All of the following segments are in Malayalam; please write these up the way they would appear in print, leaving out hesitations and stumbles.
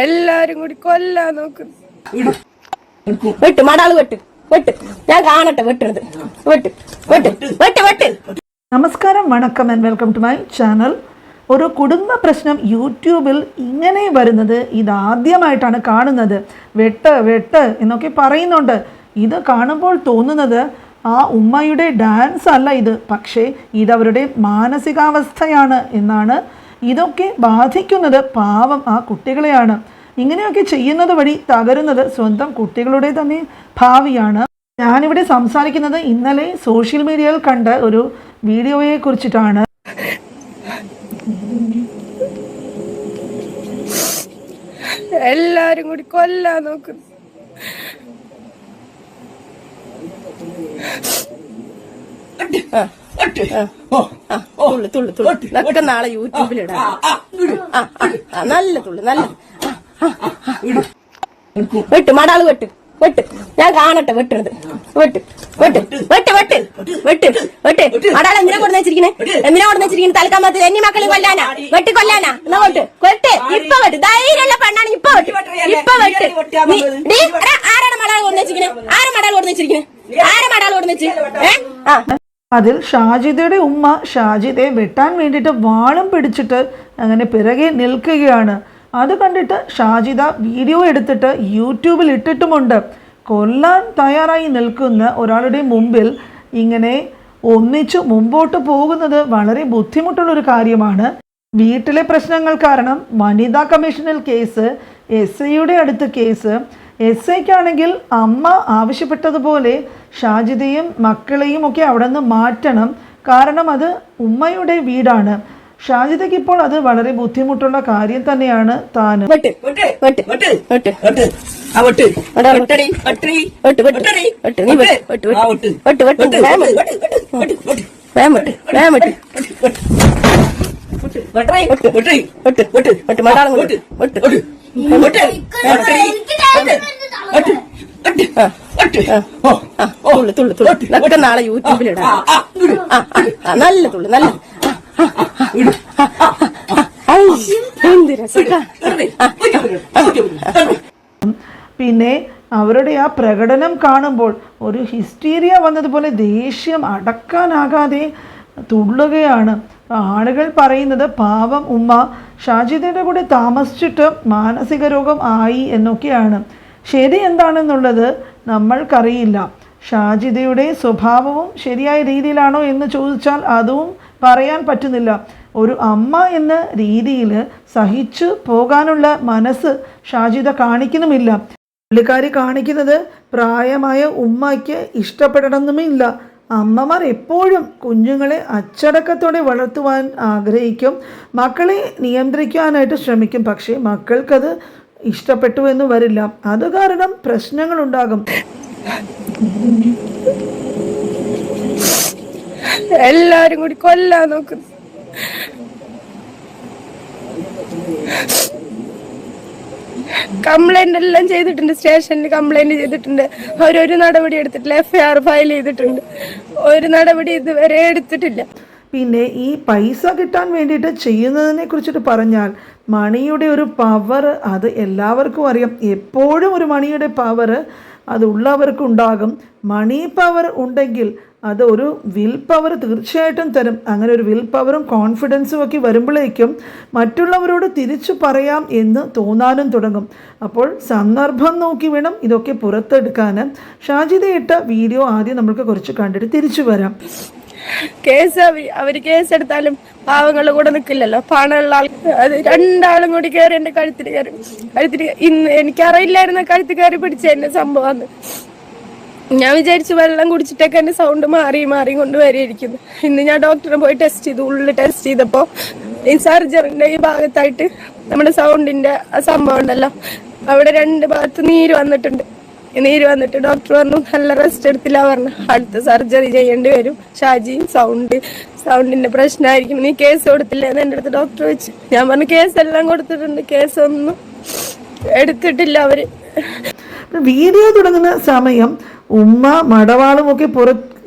എല്ലാരും കൂടി കൊല്ലാൻ നോക്കുന്നു. വെട്ട് മടാള് വെട്ട് വെട്ട്, ഞാൻ കാണട്ടെ വെട്ടണത്. വെട്ട് വെട്ട് വെട്ട് വെട്ട്. നമസ്കാരം, വണക്കം and welcome to my channel. ഒരു കുടുംബ പ്രശ്നം യൂട്യൂബിൽ ഇങ്ങനെ വരുന്നത് ഇതാദ്യമായിട്ടാണ് കാണുന്നത്. വെട്ട് വെട്ട് എന്നൊക്കെ പറയുന്നുണ്ട്. ഇത് കാണുമ്പോൾ തോന്നുന്നത് ആ ഉമ്മയുടെ ഡാൻസ് അല്ല ഇത്, പക്ഷേ ഇതവരുടെ മാനസികാവസ്ഥയാണ് എന്നാണ്. ഇതൊക്കെ ബാധിക്കുന്നത് പാവം ആ കുട്ടികളെയാണ്. ഇങ്ങനെയൊക്കെ ചെയ്യുന്നത് വഴി തകരുന്നത് സ്വന്തം കുട്ടികളുടെ തന്നെ ഭാവിയാണ്. ഞാനിവിടെ സംസാരിക്കുന്നത് ഇന്നലെ സോഷ്യൽ മീഡിയയിൽ കണ്ട ഒരു വീഡിയോയെ കുറിച്ചിട്ടാണ്. എല്ലാരും കൂടി കൊല്ലാൻ നോക്കുന്നു. തുള്ളു തുള്ളു തുള്ളു, ഇതൊക്കെ നാളെ യൂട്യൂബിലിടാം. നല്ല തുള്ളു, നല്ല വെട്ട് മടാള് വെട്ട് വെട്ട്, ഞാൻ കാണട്ടെ വെട്ടണത്. വെട്ട് വെട്ട് വെട്ട് വെട്ട് വെട്ട് വെട്ട്. മടാള് എന്തിനാ കൊടുന്ന് വെച്ചിരിക്കണേ? എന്തിനാ കൊടുന്ന് വെച്ചിരിക്കണേ? തലക്കാമത്ത് എന്നെ മക്കളെ കൊല്ലാനാ? വെട്ടി കൊല്ലാനാ? എന്നാ വെട്ട് വെട്ട്, ഇപ്പൊ വെട്ട്. ധൈര്യമുള്ള പെണ്ണാണ്, ഇപ്പൊ വെട്ട് ഇപ്പൊ വെട്ട്. ആരാണ് മടാള് കൊടുന്ന് വെച്ചിരിക്കണേ? ആരാ മടാള് കൊടുന്ന് വെച്ചിരിക്കണേ? ആരാ മടാള് കൊടുന്ന് വെച്ച്? അതിൽ ഷാജിദയുടെ ഉമ്മ ഷാജിദയെ വെട്ടാൻ വേണ്ടിയിട്ട് വാളും പിടിച്ചിട്ട് അങ്ങനെ പിറകെ നിൽക്കുകയാണ്. അത് കണ്ടിട്ട് ഷാജിദ വീഡിയോ എടുത്തിട്ട് യൂട്യൂബിൽ ഇട്ടിട്ടുമുണ്ട്. കൊല്ലാൻ തയ്യാറായി നിൽക്കുന്ന ഒരാളുടെ മുമ്പിൽ ഇങ്ങനെ ഒന്നിച്ചു മുമ്പോട്ട് പോകുന്നത് വളരെ ബുദ്ധിമുട്ടുള്ളൊരു കാര്യമാണ്. വീട്ടിലെ പ്രശ്നങ്ങൾ കാരണം വനിതാ കമ്മീഷനിൽ കേസ്, SIയുടെ അടുത്ത് കേസ്. SIക്കാണെങ്കിൽ അമ്മ ആവശ്യപ്പെട്ടതുപോലെ ഷാജിദയും മക്കളെയും ഒക്കെ അവിടെ നിന്ന് മാറ്റണം, കാരണം അത് ഉമ്മയുടെ വീടാണ്. ഷാജിദയ്ക്ക് ഇപ്പോൾ അത് വളരെ ബുദ്ധിമുട്ടുള്ള കാര്യം തന്നെയാണ്. താൻ തുള്ളു തുള്ളു തുള്ളു, ഇതൊക്കെ നാളെ യൂട്യൂബിലിടാം. നല്ല തുള്ളു, നല്ല എന്ത് രസം. പിന്നെ അവരുടെ ആ പ്രകടനം കാണുമ്പോൾ ഒരു ഹിസ്റ്റീരിയ വന്നതുപോലെ ദേഷ്യം അടക്കാനാകാതെ തുള്ളുകയാണ്. ആളുകൾ പറയുന്നത് പാവം ഉമ്മ ഷാജിദയുടെ കൂടെ താമസിച്ചിട്ട് മാനസിക രോഗം ആയി എന്നൊക്കെയാണ്. ശരി എന്താണെന്നുള്ളത് നമ്മൾക്കറിയില്ല. ഷാജിദയുടെ സ്വഭാവവും ശരിയായ രീതിയിലാണോ എന്ന് ചോദിച്ചാൽ അതും പറയാൻ പറ്റുന്നില്ല. ഒരു അമ്മ എന്ന രീതിയിൽ സഹിച്ചു പോകാനുള്ള മനസ്സ് ഷാജിദ കാണിക്കുന്നുമില്ല. പുള്ളിക്കാരി കാണിക്കുന്നത് പ്രായമായ ഉമ്മയ്ക്ക് ഇഷ്ടപ്പെടണമെന്നുമില്ല. അമ്മമാർ എപ്പോഴും കുഞ്ഞുങ്ങളെ അച്ചടക്കത്തോടെ വളർത്തുവാൻ ആഗ്രഹിക്കും, മക്കളെ നിയന്ത്രിക്കാനായിട്ട് ശ്രമിക്കും. പക്ഷേ മക്കൾക്കത് ഇഷ്ടപ്പെട്ടു എന്ന് വരില്ല. അത് കാരണം പ്രശ്നങ്ങളുണ്ടാകും. എല്ലാരും കൂടി കൊല്ലാൻ നോക്കുന്നു. കംപ്ലൈന്റ് എല്ലാം ചെയ്തിട്ടുണ്ട്, സ്റ്റേഷനിൽ കംപ്ലൈന്റ് ചെയ്തിട്ടുണ്ട്. അവരൊരു നടപടി എടുത്തിട്ടില്ല. FIR ഫയൽ ചെയ്തിട്ടുണ്ട്, ഒരു നടപടി ഇതുവരെ എടുത്തിട്ടില്ല. പിന്നെ ഈ പൈസ കിട്ടാൻ വേണ്ടിയിട്ട് ചെയ്യുന്നതിനെ കുറിച്ചിട്ട് പറഞ്ഞാൽ മണിയുടെ ഒരു പവർ അത് എല്ലാവർക്കും അറിയാം. എപ്പോഴും ഒരു മണിയുടെ പവർ അത് ഉള്ളവർക്കും ഉണ്ടാകും. മണി പവർ ഉണ്ടെങ്കിൽ അത് ഒരു വിൽ പവർ തീർച്ചയായിട്ടും തരും. അങ്ങനെ ഒരു വിൽ പവറും കോൺഫിഡൻസും ഒക്കെ വരുമ്പോഴേക്കും മറ്റുള്ളവരോട് തിരിച്ചു പറയാം എന്ന് തോന്നാനും തുടങ്ങും. അപ്പോൾ സന്ദർഭം നോക്കി വേണം ഇതൊക്കെ പുറത്തെടുക്കാൻ. ഷാജിദ ഇട്ട വീഡിയോ ആദ്യം നമുക്ക് കുറച്ച് കണ്ടിട്ട് തിരിച്ചു വരാം. അവര് കേസെടുത്താലും പാവങ്ങളുടെ കൂടെ നിൽക്കില്ലല്ലോ. പണമുള്ള ആൾ അത് രണ്ടാളും കൂടി കയറി എന്റെ കഴുത്തിൽ ഇന്ന് എനിക്കറിയില്ലായിരുന്ന കഴുത്തിൽ കയറി പിടിച്ച എന്റെ സംഭവം. ഞാൻ വിചാരിച്ചു വെള്ളം കുടിച്ചിട്ടൊക്കെ എന്റെ സൗണ്ട് മാറി മാറി കൊണ്ടുവരിയിരിക്കുന്നു. ഇന്ന് ഞാൻ ഡോക്ടറെ പോയി ടെസ്റ്റ് ചെയ്തു. ഉള്ളിൽ ടെസ്റ്റ് ചെയ്തപ്പോ ഈ സർജറിന്റെ ഈ ഭാഗത്തായിട്ട് നമ്മുടെ സൗണ്ടിന്റെ ആ സംഭവം ഉണ്ടല്ലോ, അവിടെ 2 ഭാഗത്ത് നീര് വന്നിട്ട് ഡോക്ടർ പറഞ്ഞു നല്ല റെസ്റ്റ് എടുത്തില്ല പറഞ്ഞു, അടുത്ത സർജറി ചെയ്യേണ്ടി വരും. ഷാജി സൗണ്ടിന്റെ പ്രശ്നമായിരിക്കും, നീ കേസ് കൊടുത്തില്ല എന്ന് എൻ്റെ അടുത്ത് ഡോക്ടർ വെച്ച്. ഞാൻ പറഞ്ഞു കേസെല്ലാം കൊടുത്തിട്ടുണ്ട്, കേസൊന്നും എടുത്തിട്ടില്ല അവര്. വീഡിയോ തുടങ്ങുന്ന സമയം ഉമ്മ മടവാളുമൊക്കെ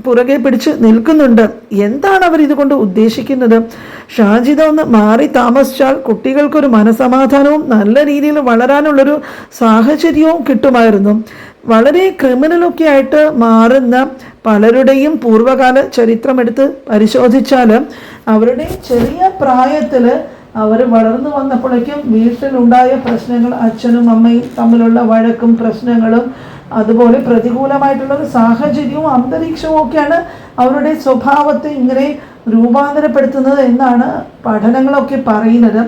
പുറകെ പിടിച്ച് നിൽക്കുന്നുണ്ട്. എന്താണ് അവർ ഇതുകൊണ്ട് ഉദ്ദേശിക്കുന്നത്? ഷാജിദ ഒന്ന് മാറി താമസിച്ചാൽ കുട്ടികൾക്കൊരു മനസമാധാനവും നല്ല രീതിയിൽ വളരാനുള്ളൊരു സാഹചര്യവും കിട്ടുമായിരുന്നു. വളരെ ക്രിമിനലൊക്കെ ആയിട്ട് മാറുന്ന പലരുടെയും പൂർവ്വകാല ചരിത്രമെടുത്ത് പരിശോധിച്ചാൽ അവരുടെ ചെറിയ പ്രായത്തിൽ അവർ വളർന്നു വന്നപ്പോഴേക്കും വീട്ടിലുണ്ടായ പ്രശ്നങ്ങൾ, അച്ഛനും അമ്മയും തമ്മിലുള്ള വഴക്കും പ്രശ്നങ്ങളും അതുപോലെ പ്രതികൂലമായിട്ടുള്ള ഒരു സാഹചര്യവും അന്തരീക്ഷവും ഒക്കെയാണ് അവരുടെ സ്വഭാവത്തെ ഇങ്ങനെ രൂപാന്തരപ്പെടുത്തുന്നത് എന്നാണ് പഠനങ്ങളൊക്കെ പറയുന്നത്.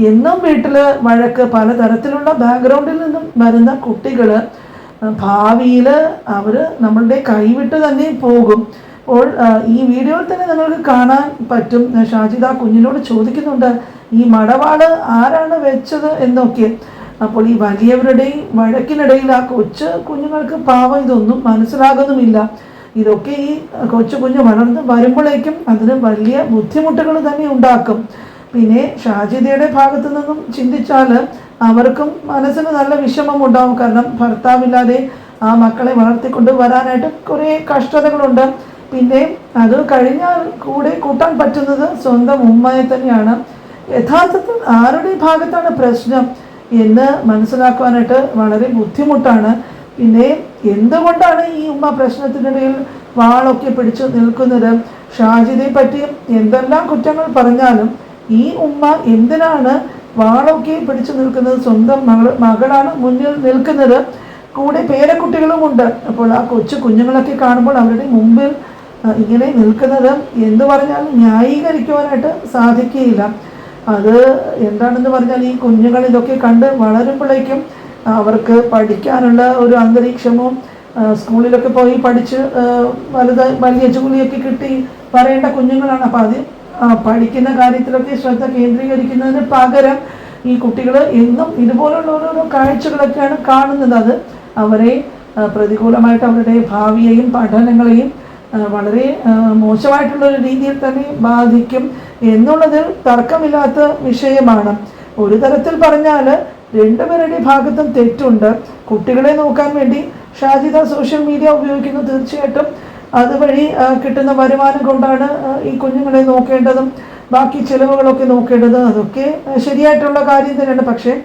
എന്നും വീട്ടിൽ വഴക്ക്, പലതരത്തിലുള്ള ബാക്ക്ഗ്രൗണ്ടിൽ നിന്നും വരുന്ന കുട്ടികൾ ഭാവിയിൽ അവർ നമ്മളുടെ കൈവിട്ട് തന്നെ പോകും. അപ്പോൾ ഈ വീഡിയോയിൽ തന്നെ നിങ്ങൾക്ക് കാണാൻ പറ്റും, ഷാജിദ കുഞ്ഞിനോട് ചോദിക്കുന്നുണ്ട് ഈ മടവാള് ആരാണ് വെച്ചത് എന്നൊക്കെ. അപ്പോൾ ഈ വലിയവരുടെയും വഴക്കിനിടയിൽ ആ കൊച്ചു കുഞ്ഞുങ്ങൾക്ക് പാവം ഇതൊന്നും മനസ്സിലാകുന്നുമില്ല. ഇതൊക്കെ ഈ കൊച്ചു കുഞ്ഞ് വളർന്ന് വരുമ്പോഴേക്കും അതിന് വലിയ ബുദ്ധിമുട്ടുകൾ തന്നെ ഉണ്ടാക്കും. പിന്നെ ഷാജിദയുടെ ഭാഗത്തു നിന്നും ചിന്തിച്ചാൽ അവർക്കും മനസ്സിന് നല്ല വിഷമം ഉണ്ടാവും. കാരണം ഭർത്താവില്ലാതെ ആ മക്കളെ വളർത്തിക്കൊണ്ട് വരാനായിട്ട് കുറേ കഷ്ടതകളുണ്ട്. പിന്നെ അത് കഴിഞ്ഞാൽ കൂടെ കൂട്ടാൻ പറ്റുന്നത് സ്വന്തം ഉമ്മയെ തന്നെയാണ്. യഥാർത്ഥത്തിൽ ആരുടെ ഭാഗത്താണ് പ്രശ്നം എന്ന് മനസ്സിലാക്കുവാനായിട്ട് വളരെ ബുദ്ധിമുട്ടാണ്. പിന്നെ എന്തുകൊണ്ടാണ് ഈ ഉമ്മ പ്രശ്നത്തിനിടയിൽ വാളൊക്കെ പിടിച്ചു നിൽക്കുന്നത്? ഷാജിദയെ പറ്റി എന്തെല്ലാം കുറ്റങ്ങൾ പറഞ്ഞാലും ഈ ഉമ്മ എന്തിനാണ് വാളൊക്കെ പിടിച്ചു നിൽക്കുന്നത്? സ്വന്തം മകളാണ് മുന്നിൽ നിൽക്കുന്നത്, കൂടെ പേരക്കുട്ടികളുമുണ്ട്. അപ്പോൾ ആ കൊച്ചു കുഞ്ഞുങ്ങളൊക്കെ കാണുമ്പോൾ അവരുടെ മുമ്പിൽ ഇങ്ങനെ നിൽക്കുന്നത് എന്ത് പറഞ്ഞാലും ന്യായീകരിക്കുവാനായിട്ട് സാധിക്കുകയില്ല. അത് എന്താണെന്ന് പറഞ്ഞാൽ ഈ കുഞ്ഞുങ്ങൾ ഇതൊക്കെ കണ്ട് വളരുമ്പോഴേക്കും അവർക്ക് പഠിക്കാനുള്ള ഒരു അന്തരീക്ഷമോ സ്കൂളിലൊക്കെ പോയി പഠിച്ച് വലിയ ജോലിയൊക്കെ കിട്ടി വരേണ്ട കുഞ്ഞുങ്ങളാണ്. അപ്പോൾ അത് പഠിക്കുന്ന കാര്യത്തിലൊക്കെ ശ്രദ്ധ കേന്ദ്രീകരിക്കുന്നതിന് പകരം ഈ കുട്ടികൾ എന്നും ഇതുപോലുള്ള ഓരോരോ കാഴ്ചകളൊക്കെയാണ് കാണുന്നത്. അത് അവരെ പ്രതികൂലമായിട്ട് അവരുടെ ഭാവിയെയും പഠനങ്ങളെയും വളരെ മോശമായിട്ടുള്ള ഒരു രീതിയിൽ തന്നെ ബാധിക്കും എന്നുള്ളതിൽ തർക്കമില്ലാത്ത വിഷയമാണ്. ഒരു തരത്തിൽ പറഞ്ഞാൽ രണ്ടുപേരുടെ ഭാഗത്തും തെറ്റുണ്ട്. കുട്ടികളെ നോക്കാൻ വേണ്ടി ഷാജിദ സോഷ്യൽ മീഡിയ ഉപയോഗിക്കുന്നു, തീർച്ചയായിട്ടും അതുവഴി കിട്ടുന്ന വരുമാനം കൊണ്ടാണ് ഈ കുഞ്ഞുങ്ങളെ നോക്കേണ്ടതും ബാക്കി ചിലവുകളൊക്കെ നോക്കേണ്ടത്. അതൊക്കെ ശരിയായിട്ടുള്ള കാര്യം തന്നെയാണ്. പക്ഷേ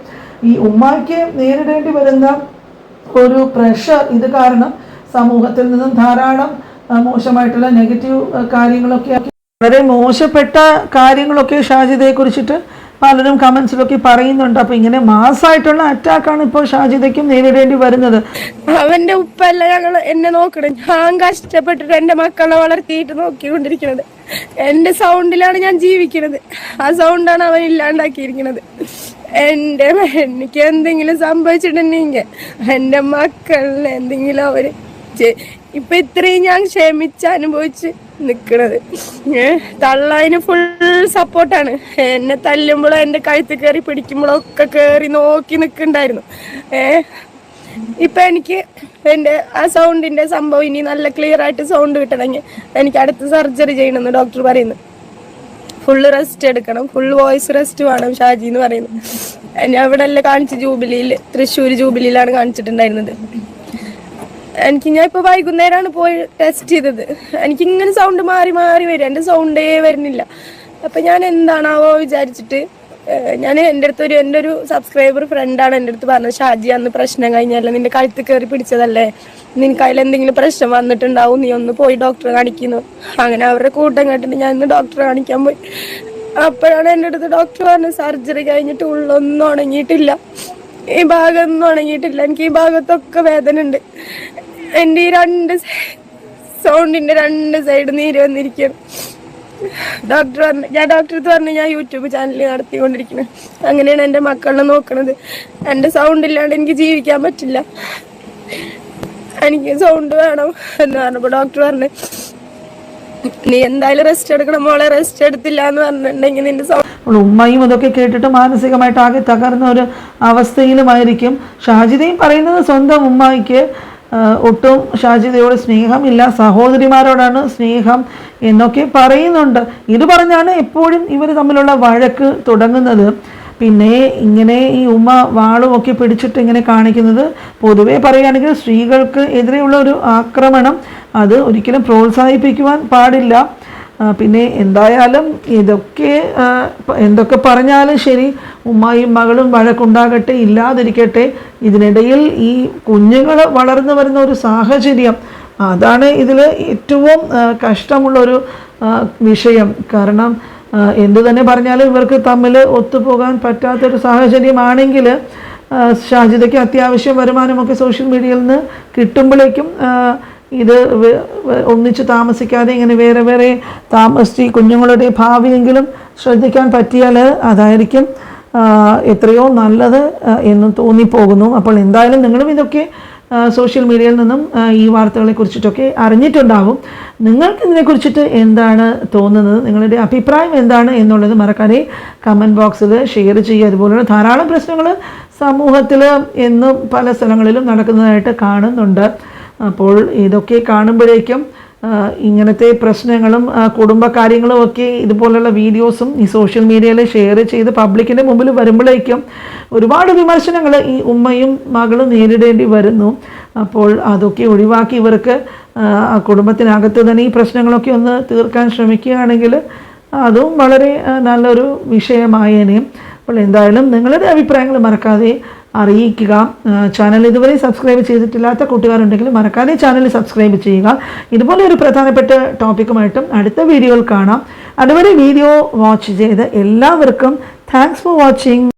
ഈ ഉമ്മായ്ക്ക് നേരിടേണ്ടി വരുന്ന ഒരു പ്രഷർ ഇത് കാരണം സമൂഹത്തിൽ നിന്നും ധാരാളം മോശമായിട്ടുള്ള നെഗറ്റീവ് കാര്യങ്ങളൊക്കെ, വളരെ മോശപ്പെട്ട കാര്യങ്ങളൊക്കെ ഷാജിദയെ കുറിച്ചിട്ട് പലരും കമന്റ്സിലൊക്കെ പറയുന്നുണ്ട്. അപ്പൊ ഇങ്ങനെ മാസമായിട്ടുള്ള അറ്റാക്കാണ് ഇപ്പോൾ ഷാജിദയ്ക്കും നേരിടേണ്ടി വരുന്നത്. അവന്റെ ഉപ്പല്ല എന്നെ നോക്കണം. ഞാൻ കഷ്ടപ്പെട്ടിട്ട് എന്റെ മക്കളെ വളർത്തിയിട്ട് നോക്കിക്കൊണ്ടിരിക്കുന്നത്. എന്റെ സൗണ്ടിലാണ് ഞാൻ ജീവിക്കുന്നത്. ആ സൗണ്ടാണ് അവൻ ഇല്ലാണ്ടാക്കിയിരിക്കുന്നത്. എനിക്ക് എന്തെങ്കിലും സംഭവിച്ചിട്ടുണ്ടെങ്കിൽ എന്റെ മക്കളിന് എന്തെങ്കിലും അവര് ഇപ്പൊ ഇത്രയും ഞാൻ ക്ഷമിച്ച് അനുഭവിച്ച് നിക്കണത്. തള്ളതിന് ഫുൾ സപ്പോർട്ടാണ്. എന്നെ തല്ലുമ്പോഴോ എന്റെ കഴുത്ത് കയറി പിടിക്കുമ്പോഴോ ഒക്കെ കയറി നോക്കി നിൽക്കണ്ടായിരുന്നു. ഇപ്പൊ എനിക്ക് എന്റെ ആ സൗണ്ടിന്റെ സംഭവം ഇനി നല്ല ക്ലിയർ ആയിട്ട് സൗണ്ട് കിട്ടണമെങ്കിൽ എനിക്ക് അടുത്ത സർജറി ചെയ്യണമെന്ന് ഡോക്ടർ പറയുന്നു. ഫുള്ള് റെസ്റ്റ് എടുക്കണം, ഫുൾ വോയിസ് റെസ്റ്റ് വേണം ഷാജി എന്ന് പറയുന്നത്. ഞാൻ ഇവിടെ അല്ല കാണിച്ച് ജൂബിലിയിൽ, തൃശ്ശൂർ ജൂബിലിയിലാണ് കാണിച്ചിട്ടുണ്ടായിരുന്നത്. ഞാൻ ഇപ്പൊ വൈകുന്നേരമാണ് പോയി ടെസ്റ്റ് ചെയ്തത്. എനിക്കിങ്ങനെ സൗണ്ട് മാറി മാറി വരും, എൻ്റെ സൗണ്ടേ വരുന്നില്ല. അപ്പൊ ഞാൻ എന്താണാവോ വിചാരിച്ചിട്ട് ഞാൻ എൻ്റെ ഒരു സബ്സ്ക്രൈബർ ഫ്രണ്ടാണ് എൻ്റെ അടുത്ത് പറഞ്ഞത്, ഷാജി അന്ന് പ്രശ്നം കഴിഞ്ഞല്ല, നിന്റെ കഴുത്ത് കയറി പിടിച്ചതല്ലേ, നിനക്ക് അതിലെന്തെങ്കിലും പ്രശ്നം വന്നിട്ടുണ്ടാവും, നീ ഒന്ന് പോയി ഡോക്ടറെ കാണിക്കുന്നു. അങ്ങനെ അവരുടെ കൂട്ടം കേട്ടിട്ട് ഞാൻ ഇന്ന് ഡോക്ടറെ കാണിക്കാൻ പോയി. അപ്പോഴാണ് എൻ്റെ അടുത്ത് ഡോക്ടർ പറഞ്ഞത്, സർജറി കഴിഞ്ഞിട്ട് ഉള്ളൊന്നും ഉണങ്ങിയിട്ടില്ല, ഈ ഭാഗമൊന്നും ഉണങ്ങിയിട്ടില്ല, എനിക്ക് ഈ ഭാഗത്തൊക്കെ വേദന ഉണ്ട്, എൻ്റെ ഈ സൗണ്ടിന്റെ രണ്ട് സൈഡ് നീര് വന്നിരിക്കുകയാണ്. ഞാൻ ഡോക്ടർക്ക് പറഞ്ഞു ഞാൻ യൂട്യൂബ് ചാനൽ നടത്തിക്കൊണ്ടിരിക്കുന്നത്. അങ്ങനെയാണ് എൻ്റെ മക്കളെ നോക്കണത്. എൻ്റെ സൗണ്ട് ഇല്ലാണ്ട് എനിക്ക് ജീവിക്കാൻ പറ്റില്ല, എനിക്ക് സൗണ്ട് വേണം എന്ന് പറഞ്ഞപ്പോൾ ഡോക്ടർ പറഞ്ഞു, നീ എന്തായാലും റെസ്റ്റ് എടുക്കണം മോളെ, റെസ്റ്റ് എടുത്തില്ല എന്ന് പറഞ്ഞിട്ടുണ്ടെങ്കിൽ നിന്റെ ഉമ്മയും ഇതൊക്കെ കേട്ടിട്ട് മാനസികമായിട്ട് ആകെ തകർന്ന ഒരു അവസ്ഥയിലുമായിരിക്കും. ഷാജിദയും പറയുന്നത് സ്വന്തം ഉമ്മായിക്ക് ഒട്ടും ഷാജിദയോട് സ്നേഹമില്ല, സഹോദരിമാരോടാണ് സ്നേഹം എന്നൊക്കെ പറയുന്നുണ്ട്. ഇത് പറഞ്ഞാണ് എപ്പോഴും ഇവർ തമ്മിലുള്ള വഴക്ക് തുടങ്ങുന്നത്. പിന്നെ ഇങ്ങനെ ഈ ഉമ്മ വാളും ഒക്കെ പിടിച്ചിട്ട് ഇങ്ങനെ കാണിക്കുന്നത് പൊതുവേ പറയുകയാണെങ്കിൽ സ്ത്രീകൾക്ക് എതിരെയുള്ള ഒരു ആക്രമണം അത് ഒരിക്കലും പ്രോത്സാഹിപ്പിക്കുവാൻ പാടില്ല. പിന്നെ എന്തായാലും എന്തൊക്കെ പറഞ്ഞാലും ശരി, ഉമ്മയും മകളും വഴക്കുണ്ടാകട്ടെ, ഇല്ലാതിരിക്കട്ടെ. ഇതിനിടയിൽ ഈ കുഞ്ഞുങ്ങൾ വളർന്നു വരുന്ന ഒരു സാഹചര്യം, അതാണ് ഇതിൽ ഏറ്റവും കഷ്ടമുള്ളൊരു വിഷയം. കാരണം എന്തു തന്നെ പറഞ്ഞാലും ഇവർക്ക് തമ്മിൽ ഒത്തുപോകാൻ പറ്റാത്തൊരു സാഹചര്യമാണെങ്കിൽ ഷാജിദയ്ക്ക് അത്യാവശ്യം വരുമാനമൊക്കെ സോഷ്യൽ മീഡിയയിൽ നിന്ന് കിട്ടുമ്പോഴേക്കും ഇത് ഒന്നിച്ച് താമസിക്കാതെ ഇങ്ങനെ വേറെ വേറെ താമസിച്ച് കുഞ്ഞുങ്ങളുടെ ഭാവിയെങ്കിലും ശ്രദ്ധിക്കാൻ പറ്റിയാൽ അതായിരിക്കും എത്രയോ നല്ലത് എന്ന് തോന്നിപ്പോകുന്നു. അപ്പോൾ എന്തായാലും നിങ്ങളും ഇതൊക്കെ സോഷ്യൽ മീഡിയയിൽ നിന്നും ഈ വാർത്തകളെ കുറിച്ചിട്ടൊക്കെ അറിഞ്ഞിട്ടുണ്ടാകും. നിങ്ങൾക്ക് ഇതിനെക്കുറിച്ചിട്ട് എന്താണ് തോന്നുന്നത്, നിങ്ങളുടെ അഭിപ്രായം എന്താണ് എന്നുള്ളത് മറക്കാതെ കമൻറ്റ് ബോക്സിൽ ഷെയർ ചെയ്യുക. അതുപോലുള്ള ധാരാളം പ്രശ്നങ്ങൾ സമൂഹത്തിൽ എന്നും പല സ്ഥലങ്ങളിലും നടക്കുന്നതായിട്ട് കാണുന്നുണ്ട്. അപ്പോൾ ഇതൊക്കെ കാണുമ്പോഴേക്കും ഇങ്ങനത്തെ പ്രശ്നങ്ങളും കുടുംബകാര്യങ്ങളും ഒക്കെ ഇതുപോലുള്ള വീഡിയോസും ഈ സോഷ്യൽ മീഡിയയിൽ ഷെയർ ചെയ്ത് പബ്ലിക്കിൻ്റെ മുമ്പിൽ വരുമ്പോഴേക്കും ഒരുപാട് വിമർശനങ്ങൾ ഈ ഉമ്മയും മകളും നേരിടേണ്ടി വരുന്നു. അപ്പോൾ അതൊക്കെ ഒഴിവാക്കി ഇവർക്ക് കുടുംബത്തിനകത്ത് തന്നെ ഈ പ്രശ്നങ്ങളൊക്കെ ഒന്ന് തീർക്കാൻ ശ്രമിക്കുകയാണെങ്കിൽ അതും വളരെ നല്ലൊരു വിഷയമായേനെ. അപ്പോൾ എന്തായാലും നിങ്ങളുടെ അഭിപ്രായങ്ങൾ മറക്കാതെ അറിയിക്കുക. ചാനൽ ഇതുവരെ സബ്സ്ക്രൈബ് ചെയ്തിട്ടില്ലാത്ത കൂട്ടുകാരുണ്ടെങ്കിൽ മറക്കാതെ ചാനൽ സബ്സ്ക്രൈബ് ചെയ്യുക. ഇതുപോലെ ഒരു പ്രധാനപ്പെട്ട ടോപ്പിക്കുമായിട്ടും അടുത്ത വീഡിയോയിൽ കാണാം. അതുവരെ വീഡിയോ വാച്ച് ചെയ്ത് എല്ലാവർക്കും താങ്ക്സ് ഫോർ വാച്ചിങ്.